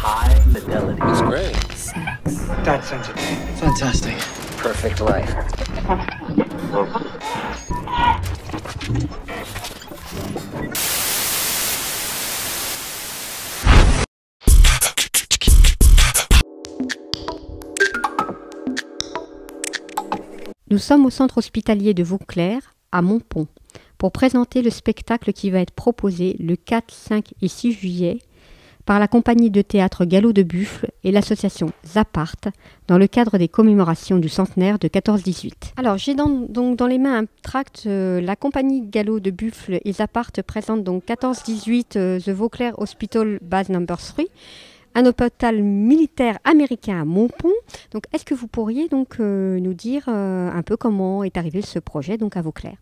high fidelity. It's great. Sex. That's sensitive. Fantastic. Perfect life. Nous sommes au centre hospitalier de Vauclair, à Montpont, pour présenter le spectacle qui va être proposé le 4, 5 et 6 juillet par la compagnie de théâtre Galop de Buffle et l'association Zapart dans le cadre des commémorations du centenaire de 14-18. Alors j'ai donc dans les mains un tract, la compagnie Galop de Buffle et Zapart présente donc 14-18 The Vauclair Hospital Base Number 3, un hôpital militaire américain à Montpont. Donc est-ce que vous pourriez donc nous dire un peu comment est arrivé ce projet donc à Vauclair?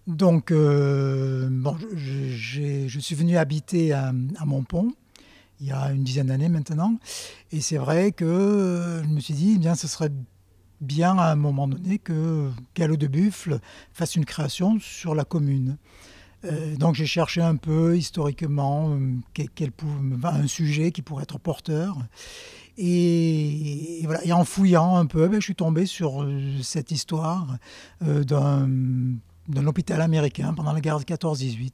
Donc, je suis venu habiter à Montpont il y a une dizaine d'années maintenant. Et c'est vrai que je me suis dit, eh bien, ce serait bien à un moment donné que Galop de Buffle fasse une création sur la commune. Donc j'ai cherché un peu historiquement un sujet qui pourrait être porteur. Et voilà. Et en fouillant un peu, je suis tombé sur cette histoire d'un hôpital américain pendant la guerre de 14-18.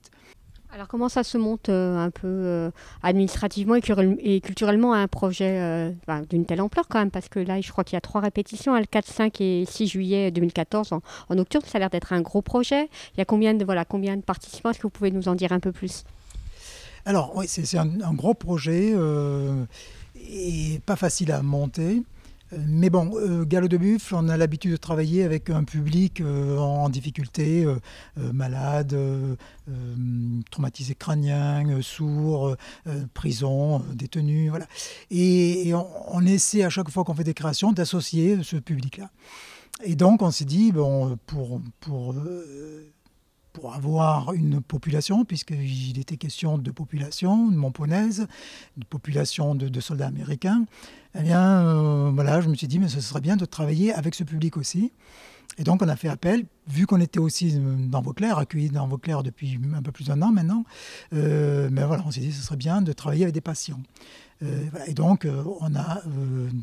Alors comment ça se monte un peu administrativement et culturellement un projet d'une telle ampleur quand même, parce que là je crois qu'il y a 3 répétitions, le 4, 5 et 6 juillet 2014 en nocturne, ça a l'air d'être un gros projet. Il y a combien de participants? Est-ce que vous pouvez nous en dire un peu plus? Alors oui, c'est un gros projet et pas facile à monter. Mais bon, Galop de Buffle, on a l'habitude de travailler avec un public en difficulté, malade, traumatisé crânien, sourd, prison, détenu, voilà. Et on essaie à chaque fois qu'on fait des créations d'associer ce public-là. Et donc on s'est dit, bon, pour avoir une population, puisqu'il était question de population montponnaise, de population de soldats américains, eh bien, voilà, je me suis dit, mais ce serait bien de travailler avec ce public aussi. Et donc, on a fait appel, vu qu'on était aussi dans Vauclair, accueillis dans Vauclair depuis un peu plus d'1 an maintenant, mais voilà, on s'est dit, ce serait bien de travailler avec des patients. Voilà. Et donc, on a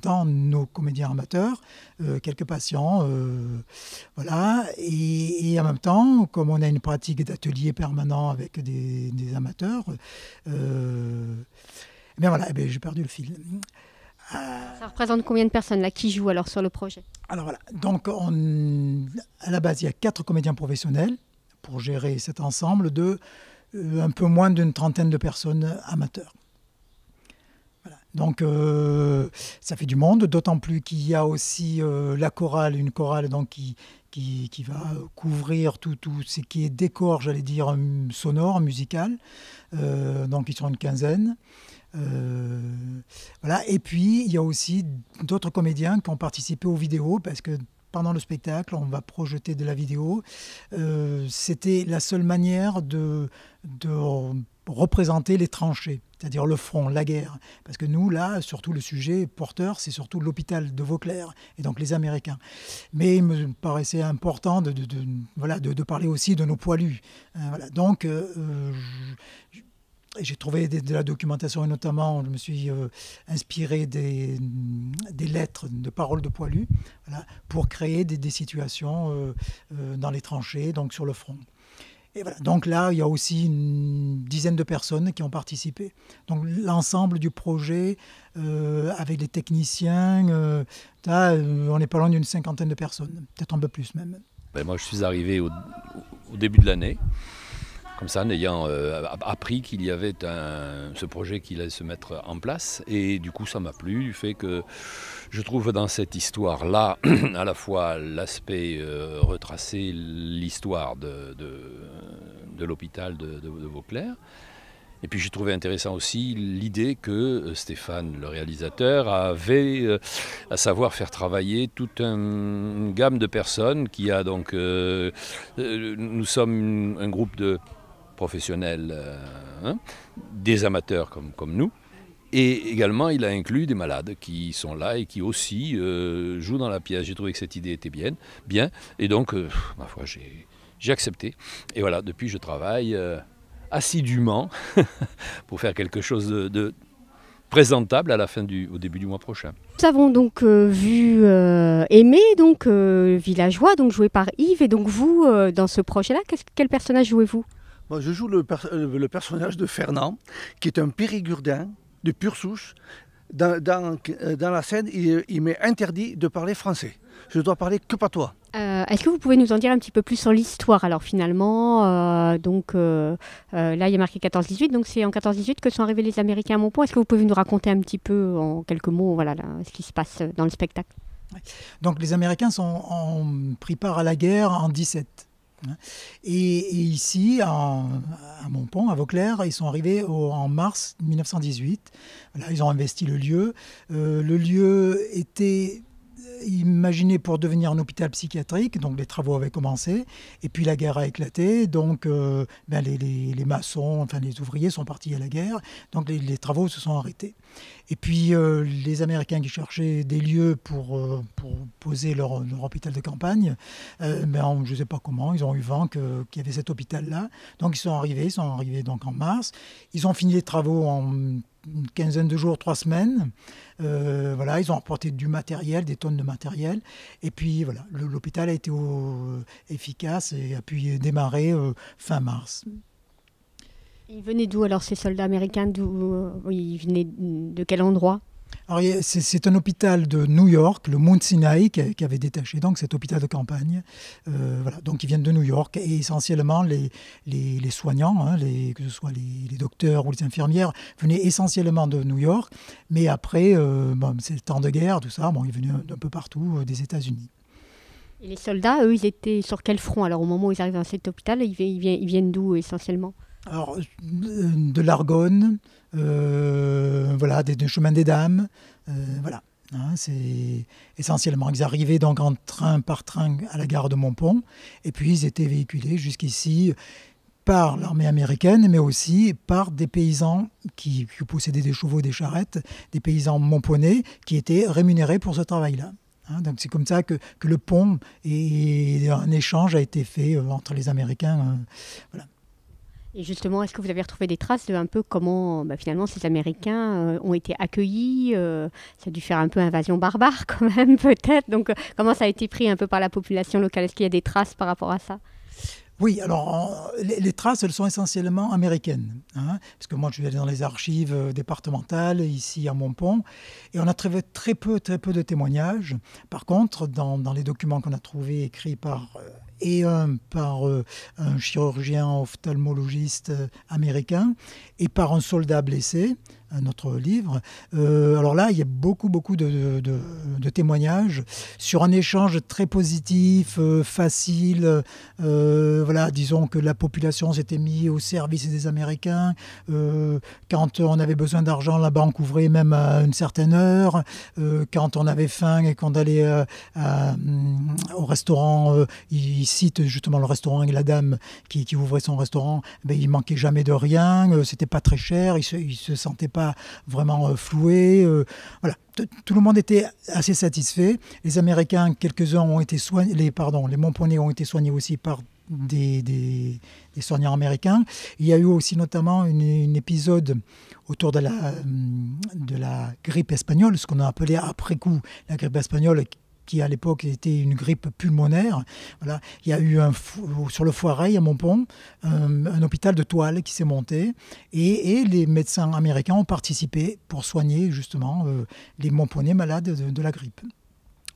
dans nos comédiens amateurs quelques patients, voilà. Et en même temps, comme on a une pratique d'atelier permanent avec des amateurs, bien voilà, j'ai perdu le fil. Ça représente combien de personnes là qui jouent alors sur le projet? Alors voilà, donc à la base, il y a 4 comédiens professionnels pour gérer cet ensemble de un peu moins d'une trentaine de personnes amateurs. Voilà. Donc ça fait du monde, d'autant plus qu'il y a aussi la chorale, une chorale donc, qui va couvrir tout ce qui est décor, j'allais dire, sonore, musical. Donc ils sont une quinzaine. Voilà. Et puis il y a aussi d'autres comédiens qui ont participé aux vidéos, parce que pendant le spectacle on va projeter de la vidéo. C'était la seule manière de représenter les tranchées, c'est-à-dire le front, la guerre, parce que nous là, surtout le sujet porteur, c'est surtout l'hôpital de Vauclair et donc les Américains. Mais il me paraissait important de parler aussi de nos poilus. Voilà. Donc j'ai trouvé de la documentation, et notamment je me suis inspiré des lettres de paroles de poilus, voilà, pour créer des situations dans les tranchées, donc sur le front. Et voilà. Donc là, il y a aussi une dizaine de personnes qui ont participé. Donc l'ensemble du projet, avec les techniciens, on n'est pas loin d'une 50aine de personnes, peut-être un peu plus même. Ben moi, je suis arrivé au début de l'année. Comme ça, en ayant appris qu'il y avait ce projet qui allait se mettre en place. Et du coup, ça m'a plu, du fait que je trouve dans cette histoire-là, à la fois l'aspect retracé, l'histoire de l'hôpital de Vauclair. Et puis j'ai trouvé intéressant aussi l'idée que Stéphane, le réalisateur, avait à savoir faire travailler toute une gamme de personnes qui a donc... nous sommes un groupe de professionnels, des amateurs comme nous, et également il a inclus des malades qui sont là et qui aussi jouent dans la pièce. J'ai trouvé que cette idée était bien, et donc ma foi j'ai accepté, et voilà, depuis je travaille assidûment pour faire quelque chose de présentable au début du mois prochain. Nous avons donc vu Aimé, donc villageois, donc joué par Yves. Et donc vous, dans ce projet-là, quel personnage jouez-vous? Moi, je joue le personnage de Fernand, qui est un périgurdin de pure souche. Dans la scène, il m'est interdit de parler français. Je dois parler que patois. Est-ce que vous pouvez nous en dire un petit peu plus sur l'histoire? Alors finalement, là il y a marqué 14-18, donc c'est en 14-18 que sont arrivés les Américains à Montpont. Est-ce que vous pouvez nous raconter un petit peu en quelques mots voilà, ce qui se passe dans le spectacle? Donc les Américains ont pris part à la guerre en 17. Et ici, à Montpont, à Vauclair, ils sont arrivés en mars 1918. Voilà, ils ont investi le lieu. Le lieu était imaginé pour devenir un hôpital psychiatrique, donc les travaux avaient commencé, et puis la guerre a éclaté, donc les maçons, enfin les ouvriers sont partis à la guerre, donc les travaux se sont arrêtés. Et puis les Américains qui cherchaient des lieux pour poser leur hôpital de campagne, je ne sais pas comment, ils ont eu vent qu'il y avait cet hôpital-là, donc ils sont arrivés donc en mars, ils ont fini les travaux en une quinzaine de jours, 3 semaines. Voilà, ils ont apporté du matériel, des tonnes de matériel. Et puis voilà, l'hôpital a été efficace et a pu démarrer fin mars. Ils venaient d'où alors ces soldats américains? Ils venaient de quel endroit? Alors, c'est un hôpital de New York, le Mount Sinai, qui avait détaché donc cet hôpital de campagne. Voilà, donc ils viennent de New York et essentiellement les soignants, hein, que ce soit les docteurs ou les infirmières, venaient essentiellement de New York. Mais après, c'est le temps de guerre, tout ça, ils venaient d'un peu partout des États-Unis. Et les soldats, eux, ils étaient sur quel front? Alors au moment où ils arrivent dans cet hôpital, ils viennent d'où essentiellement? Alors, de l'Argonne, voilà, des chemins des dames, voilà. Hein, c'est essentiellement, ils arrivaient donc par train à la gare de Montpont, et puis ils étaient véhiculés jusqu'ici par l'armée américaine, mais aussi par des paysans qui possédaient des chevaux, des charrettes, des paysans montponnais qui étaient rémunérés pour ce travail-là. Hein, donc c'est comme ça que le pont et un échange a été fait entre les Américains. Voilà. Et justement, est-ce que vous avez retrouvé des traces de un peu comment finalement ces Américains ont été accueillis? Ça a dû faire un peu invasion barbare quand même peut-être. Donc comment ça a été pris un peu par la population locale? Est-ce qu'il y a des traces par rapport à ça? Oui, alors les traces, elles sont essentiellement américaines. Hein, parce que moi, je suis allé dans les archives départementales, ici à Montpont, et on a trouvé très peu de témoignages. Par contre, dans les documents qu'on a trouvés écrits par un chirurgien ophtalmologiste américain et par un soldat blessé, un autre livre. Alors là, il y a beaucoup de témoignages sur un échange très positif, facile. Voilà, disons que la population s'était mise au service des Américains. Quand on avait besoin d'argent, la banque ouvrait même à une certaine heure. Quand on avait faim et qu'on allait au restaurant, il cite justement le restaurant et la dame qui ouvrait son restaurant, il manquait jamais de rien, c'était pas très cher, il se sentait pas vraiment floué. Voilà. Tout le monde était assez satisfait. Les Américains, quelques-uns ont été soignés, les Montponnais ont été soignés aussi par des soignants américains. Il y a eu aussi notamment un épisode autour de la grippe espagnole, ce qu'on a appelé après coup la grippe espagnole, qui à l'époque était une grippe pulmonaire. Voilà. Il y a eu sur le Foireil à Montpont un hôpital de toile qui s'est monté et les médecins américains ont participé pour soigner justement les Montponnais malades de la grippe.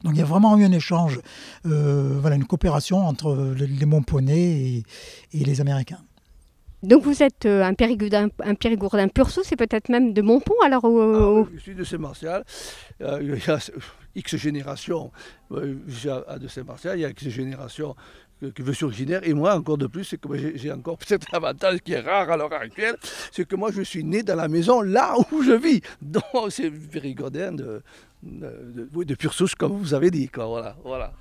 Donc il y a vraiment eu un échange, une coopération entre les Montponnais et les Américains. Donc vous êtes un Périgourdin pur souche, c'est peut-être même de Montpont alors Je suis de Saint-Martial. Il y a X générations de Saint-Martial, il y a X générations que je suis originaire, et moi encore de plus, c'est que j'ai encore peut-être l'avantage qui est rare à l'heure actuelle, c'est que moi je suis né dans la maison là où je vis. Donc c'est Périgourdin de pure souche, comme vous avez dit. Quoi. Voilà.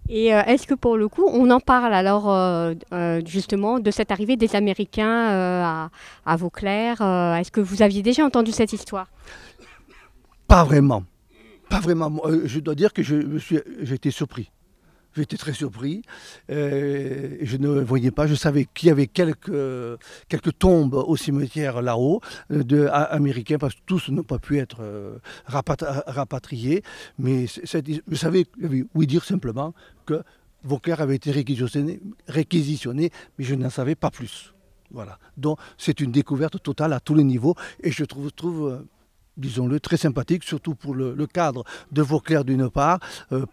Et est-ce que pour le coup, on en parle alors justement de cette arrivée des Américains à Vauclair? Est-ce que vous aviez déjà entendu cette histoire? Pas vraiment. Je dois dire que j'ai été surpris. J'étais très surpris. Je ne voyais pas. Je savais qu'il y avait quelques tombes au cimetière là-haut, américains, parce que tous n'ont pas pu être rapatriés. Mais je savais, oui dire simplement que Vauclair avait été réquisitionné, mais je n'en savais pas plus. Voilà. Donc c'est une découverte totale à tous les niveaux, et je trouve disons-le, très sympathique, surtout pour le cadre de Vauclair d'une part,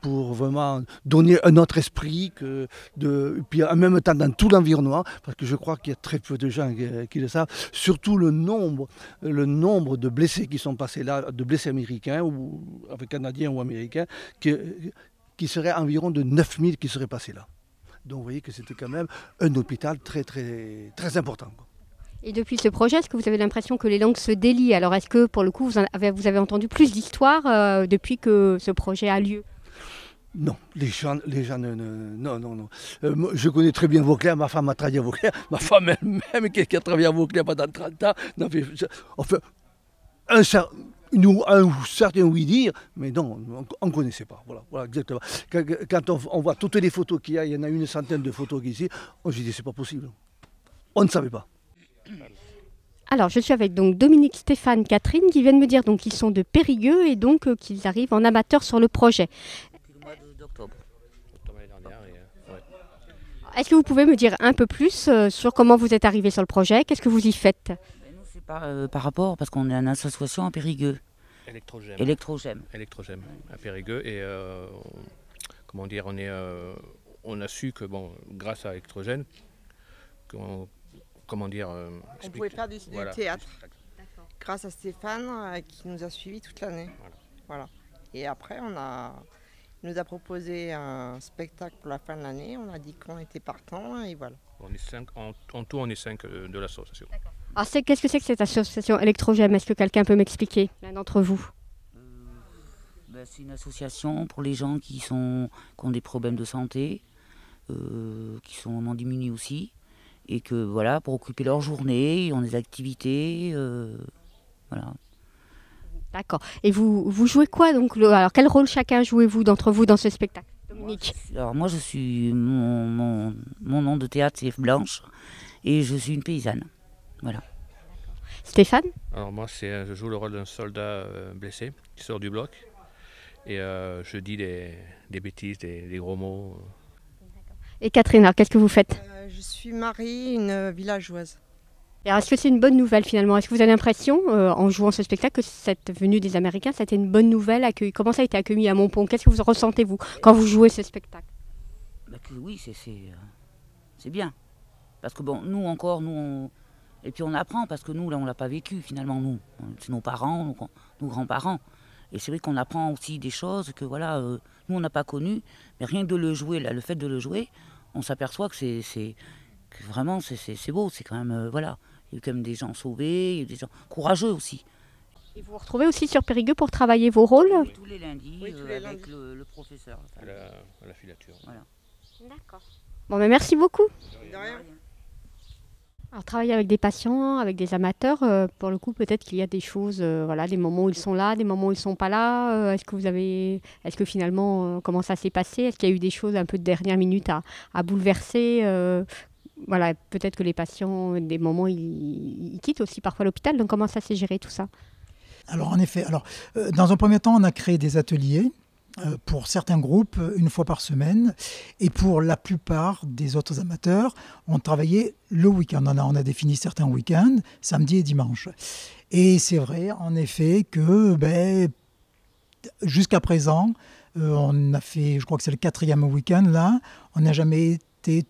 pour vraiment donner un autre esprit, puis en même temps dans tout l'environnement, parce que je crois qu'il y a très peu de gens qui le savent, surtout le nombre de blessés qui sont passés là, de blessés américains, ou canadiens ou américains, qui serait environ de 9000 qui seraient passés là. Donc vous voyez que c'était quand même un hôpital très, très, très important, quoi. Et depuis ce projet, est-ce que vous avez l'impression que les langues se délient? Alors est-ce que pour le coup, vous avez entendu plus d'histoires depuis que ce projet a lieu? Non, les gens non. Je connais très bien Vauclair, ma femme a travaillé à Vauclair, ma femme elle-même qui a travaillé à Vauclair pendant 30 ans. Enfin, un certain oui-dire, mais non, on ne connaissait pas. Voilà, exactement. Quand on voit toutes les photos qu'il y a, il y en a une centaine de photos ici, on se dit c'est pas possible. On ne savait pas. Alors, je suis avec donc Dominique, Stéphane, Catherine qui viennent me dire donc qu'ils sont de Périgueux et donc qu'ils arrivent en amateur sur le projet. Depuis le mois d'octobre. Est-ce que vous pouvez me dire un peu plus sur comment vous êtes arrivés sur le projet? Qu'est-ce que vous y faites? Nous, c'est par rapport, parce qu'on est une association à Périgueux. Électrogème à Périgueux. Et comment dire, on a su que, bon, grâce à Électrogène, on pouvait faire du théâtre grâce à Stéphane qui nous a suivis toute l'année. Voilà. Et après, il nous a proposé un spectacle pour la fin de l'année. On a dit qu'on était partants et voilà. On est 5, en tout, on est 5 de l'association. Alors, qu'est-ce que c'est que cette association Électrogème? Est-ce que quelqu'un peut m'expliquer, l'un d'entre vous? C'est une association pour les gens qui ont des problèmes de santé, qui sont vraiment démunis aussi. Et que voilà, pour occuper leur journée, ils ont des activités, voilà. D'accord. Et vous jouez quoi donc? Alors quel rôle chacun jouez-vous d'entre vous dans ce spectacle, Dominique? Moi je suis mon nom de théâtre c'est Blanche et je suis une paysanne, voilà. Stéphane? Alors moi je joue le rôle d'un soldat blessé qui sort du bloc et je dis des bêtises, des gros mots. Et Catherine, alors qu'est-ce que vous faites? Je suis Marie, une villageoise. Et alors, est-ce que c'est une bonne nouvelle finalement? Est-ce que vous avez l'impression, en jouant ce spectacle, que cette venue des Américains, c'était une bonne nouvelle accueillie? Comment ça a été accueilli à Montpont? Qu'est-ce que vous ressentez, vous, quand vous jouez ce spectacle? Oui, c'est bien. Parce que bon, et puis on apprend, parce que nous, là, on ne l'a pas vécu finalement, nous. C'est nos parents, nos grands-parents. Et c'est vrai qu'on apprend aussi des choses que voilà, nous on n'a pas connues, mais rien que de le jouer, là, le fait de le jouer, on s'aperçoit que vraiment c'est beau, c'est quand même voilà, il y a eu quand même des gens sauvés, il y a eu des gens courageux aussi. Et vous vous retrouvez aussi sur Périgueux pour travailler vos rôles? Oui, tous les lundis, avec le professeur. À la filature. Voilà. D'accord. Bon, mais merci beaucoup. De rien. Alors, travailler avec des patients, avec des amateurs, pour le coup, peut-être qu'il y a des choses, voilà, des moments où ils sont là, des moments où ils ne sont pas là. Est-ce que finalement, comment ça s'est passé? Est-ce qu'il y a eu des choses un peu de dernière minute à bouleverser? Voilà, peut-être que les patients, des moments, ils quittent aussi parfois l'hôpital. Donc, comment ça s'est géré tout ça? Alors, en effet, dans un premier temps, on a créé des ateliers pour certains groupes, une fois par semaine. Et pour la plupart des autres amateurs, on travaillait le week-end. On a défini certains week-ends, samedi et dimanche. Et c'est vrai, en effet, que jusqu'à présent, on a fait, je crois que c'est le 4e week-end, là, on n'a jamais été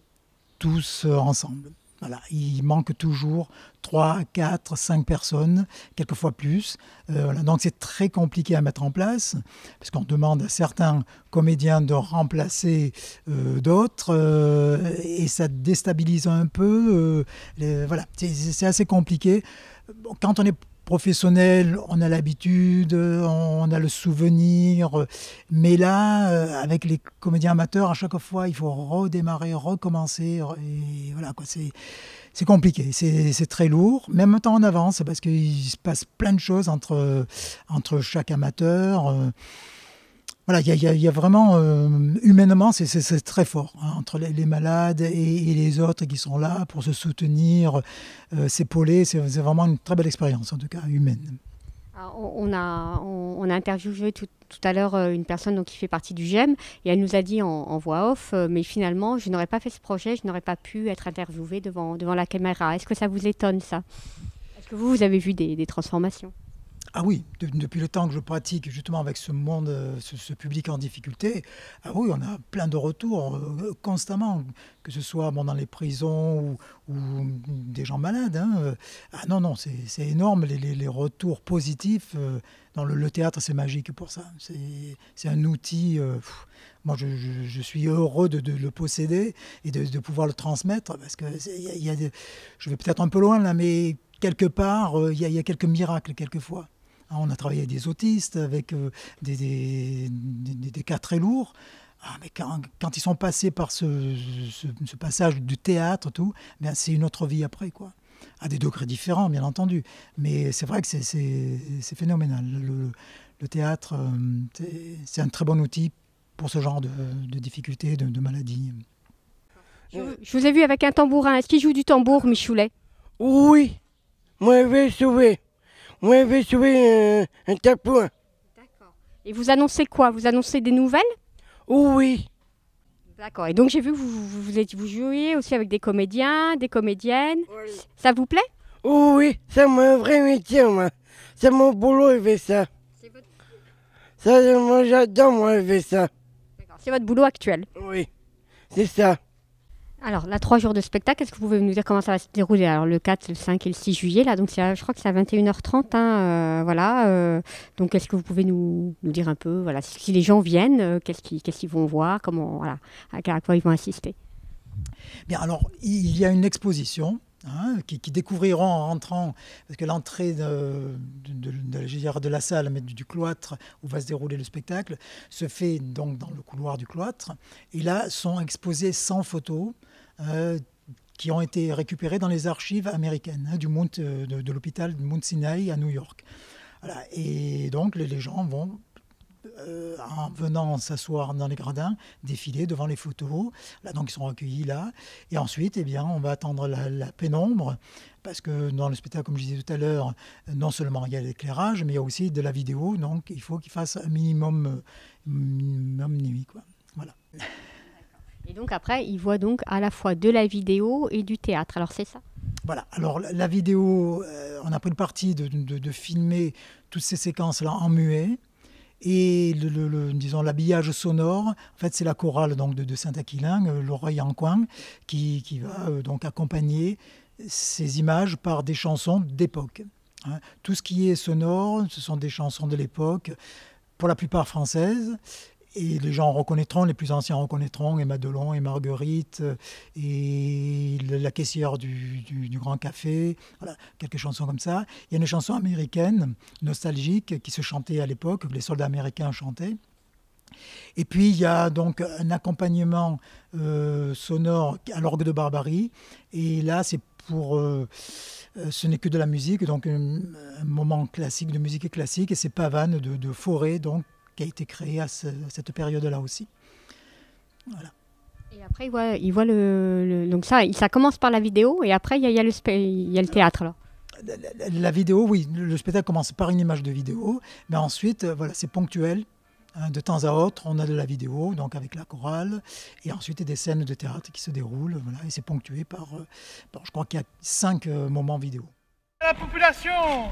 tous ensemble. Voilà, il manque toujours 3, 4, 5 personnes, quelquefois plus. Voilà. Donc c'est très compliqué à mettre en place, parce qu'on demande à certains comédiens de remplacer d'autres, et ça déstabilise un peu. Voilà, c'est assez compliqué. Quand on est professionnel, on a l'habitude, on a le souvenir, mais là, avec les comédiens amateurs, à chaque fois, il faut redémarrer, recommencer, et voilà, quoi, c'est compliqué, c'est très lourd, mais en même temps on avance, parce qu'il se passe plein de choses entre chaque amateur. Voilà, il y a vraiment, humainement, c'est très fort, hein, entre les malades et les autres qui sont là pour se soutenir, s'épauler. C'est vraiment une très belle expérience, en tout cas, humaine. Alors, on a interviewé tout à l'heure une personne donc, qui fait partie du GEM et elle nous a dit en voix off, mais finalement, je n'aurais pas fait ce projet, je n'aurais pas pu être interviewée devant la caméra. Est-ce que ça vous étonne, ça? Est-ce que vous avez vu des transformations? Ah oui, depuis le temps que je pratique justement avec ce monde, ce public en difficulté, ah oui, on a plein de retours constamment, que ce soit dans les prisons ou des gens malades. Hein. Ah non, c'est énorme, les retours positifs. Dans le théâtre, c'est magique pour ça. C'est un outil. Moi, je suis heureux de le posséder et de pouvoir le transmettre, parce que je vais peut-être un peu loin là, mais quelque part, il y a quelques miracles quelquefois. On a travaillé avec des autistes, avec des cas très lourds. Ah, mais quand ils sont passés par ce passage du théâtre, tout, ben c'est une autre vie après, quoi. À des degrés différents, bien entendu. Mais c'est vrai que c'est phénoménal. Le théâtre, c'est un très bon outil pour ce genre de difficultés, de maladies. Je vous ai vu avec un tambourin. Est-ce qu'il joue du tambour, Michoulet? Oui, moi je vais sauver. Moi, je vais sauver un tapouin. D'accord. Et vous annoncez quoi? Vous annoncez des nouvelles? Oui. D'accord. Et donc, j'ai vu que vous jouiez aussi avec des comédiens, des comédiennes. Oui. Ça vous plaît? Oui, c'est mon vrai métier, moi. C'est mon boulot, je fais ça. C'est votre... Ça, moi, j'adore, moi, je fais ça. D'accord. C'est votre boulot actuel? Oui, c'est ça. Alors, là, 3 jours de spectacle, est-ce que vous pouvez nous dire comment ça va se dérouler? Alors, le 4, le 5 et le 6 juillet, là, donc je crois que c'est à 21h30, hein, voilà. Donc, est-ce que vous pouvez nous dire un peu, voilà, si les gens viennent, qu'est-ce qu'ils vont voir, comment, voilà, à quoi ils vont assister? Bien, alors, il y a une exposition qui découvriront en rentrant, parce que l'entrée de la salle, mais du cloître où va se dérouler le spectacle, se fait donc dans le couloir du cloître. Et là sont exposées 100 photos qui ont été récupérées dans les archives américaines de l'hôpital de Mount Sinai à New York. Voilà. Et donc les gens vont, en venant s'asseoir dans les gradins, défiler devant les photos. Là, donc ils sont recueillis là. Et ensuite, eh bien, on va attendre la pénombre, parce que dans le spectacle, comme je disais tout à l'heure, non seulement il y a l'éclairage, mais il y a aussi de la vidéo. Donc il faut qu'il fasse un minimum nuit, quoi. Voilà. Et donc après, ils voient donc à la fois de la vidéo et du théâtre. Alors c'est ça? Voilà. Alors la vidéo, on a pris le parti de filmer toutes ces séquences-là en muet. Et disons l'habillage sonore, en fait c'est la chorale donc de Saint-Aquilin, l'oreille en coin, qui va donc accompagner ces images par des chansons d'époque. Hein. Tout ce qui est sonore, ce sont des chansons de l'époque, pour la plupart françaises. Et les gens reconnaîtront, les plus anciens reconnaîtront, et Madelon, et Marguerite, et la caissière du Grand Café, voilà, quelques chansons comme ça. Il y a une chanson américaine, nostalgique, qui se chantait à l'époque, que les soldats américains chantaient. Et puis il y a donc un accompagnement sonore à l'orgue de Barbarie, et là c'est pour... ce n'est que de la musique, donc un moment classique, de musique classique, et c'est Pavane de Forêt, donc, qui a été créé à cette période-là aussi. Voilà. Et après, il voit donc ça commence par la vidéo, et après, il y a le théâtre, alors. La vidéo, oui, le spectacle commence par une image de vidéo, mais ensuite, voilà, c'est ponctuel. Hein, de temps à autre, on a de la vidéo, donc avec la chorale, et ensuite, il y a des scènes de théâtre qui se déroulent, voilà, et c'est ponctué par je crois qu'il y a 5 moments vidéo. La population,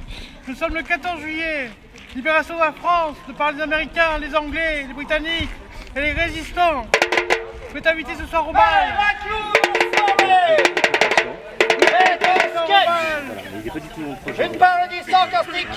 nous sommes le 14 juillet, libération de la France, de par les Américains, les Anglais, les Britanniques et les résistants. Vous êtes invités ce soir au bal. Une part de distance caustique.